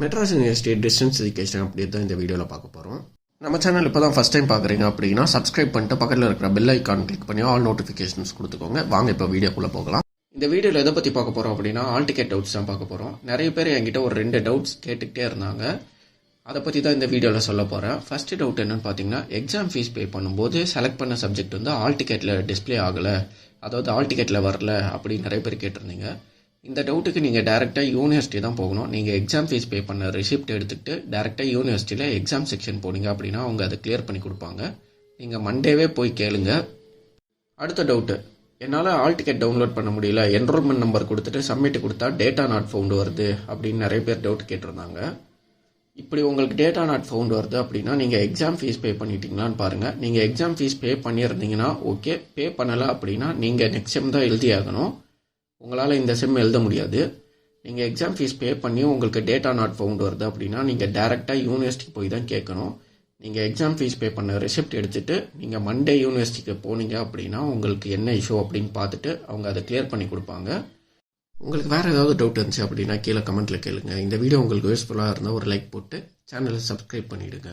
Madras university distance education அப்படி தான் இந்த வீடியோவில் பார்க்க போகிறோம். நம்ம சேனல் இப்போ தான் ஃபஸ்ட் டைம் பார்க்குறீங்க அப்படின்னா சப்ஸ்கிரைப் பண்ணிட்டு பக்கத்தில் இருக்கிற பெல் ஐக்கான் கிளிக் பண்ணி ஆல் நோட்டிஃபிகேஷன்ஸ் கொடுத்துக்கோங்க. வாங்க இப்போ வீடியோக்குள்ளே போகலாம். இந்த வீடியோவில் எதை பற்றி பார்க்க போகிறோம் அப்படின்னா ஆல் டிக்கெட் டவுட்ஸ் தான் பார்க்க போகிறோம். நிறைய பேர் என்கிட்ட ஒரு 2 டவுட்ஸ் கேட்டுக்கிட்டே இருந்தாங்க. அதை பற்றி தான் இந்த வீடியோவில் சொல்ல போகிறேன். ஃபஸ்ட்டு டவுட் என்னென்னு பார்த்தீங்கன்னா, எக்ஸாம் ஃபீஸ் பே பண்ணும்போது செலக்ட் பண்ண சப்ஜெக்ட் வந்து ஆல் டிக்கெட்டில் டிஸ்பிளே ஆகலை, அதாவது ஆல் டிக்கெட்டில் வரல அப்படின்னு நிறைய பேர் கேட்டிருந்தீங்க. இந்த டவுட்டுக்கு நீங்கள் டேரெக்டாக யூனிவர்சிட்டி தான் போகணும். நீங்கள் எக்ஸாம் ஃபீஸ் பே பண்ண ரிசிப்ட் எடுத்துகிட்டு டேரெக்டாக யூனிவர்சிட்டியில் எக்ஸாம் செக்ஷன் போனீங்க அப்படின்னா அவங்க அதை கிளியர் பண்ணி கொடுப்பாங்க. நீங்கள் மண்டேவே போய் கேளுங்க. அடுத்த டவுட்டு, என்னால் ஆல் டிக்கெட் டவுன்லோட் பண்ண முடியல, என்ரோல்மெண்ட் நம்பர் கொடுத்துட்டு சப்மிட் கொடுத்தா டேட்டா நாட் ஃபவுண்ட் வருது அப்படின்னு நிறைய பேர் டவுட் கேட்டிருந்தாங்க. இப்படி உங்களுக்கு டேட்டா நாட் ஃபவுண்ட் வருது அப்படின்னா நீங்கள் எக்ஸாம் ஃபீஸ் பே பண்ணிட்டீங்களான்னு பாருங்கள். நீங்கள் எக்ஸாம் ஃபீஸ் பே பண்ணியிருந்தீங்கன்னா ஓகே, பே பண்ணலை அப்படின்னா நீங்கள் நெக்ஸ்ட் செம் தான் எழுதி ஆகணும். உங்களால் இந்த செம் எழுத முடியாது. நீங்கள் எக்ஸாம் ஃபீஸ் பே பண்ணி உங்களுக்கு டேட்டா நாட் ஃபவுண்ட் வருது அப்படின்னா நீங்கள் டேரெக்டாக யூனிவர்சிட்டிக்கு போய் தான் கேட்கணும். நீங்கள் எக்ஸாம் ஃபீஸ் பே பண்ண ரெசிப்ட் எடுத்துகிட்டு நீங்கள் மண்டே யூனிவர்சிட்டிக்கு போனீங்க அப்படின்னா உங்களுக்கு என்ன இஷ்யூ அப்படின்னு பார்த்துட்டு அவங்க அதை கிளியர் பண்ணி கொடுப்பாங்க. உங்களுக்கு வேறு ஏதாவது டவுட் இருந்துச்சு அப்படின்னா கீழே கமெண்ட்டில் கேளுங்க. இந்த வீடியோ உங்களுக்கு யூஸ்ஃபுல்லாக இருந்தால் ஒரு லைக் போட்டு சேனலை சப்ஸ்கிரைப் பண்ணிவிடுங்க.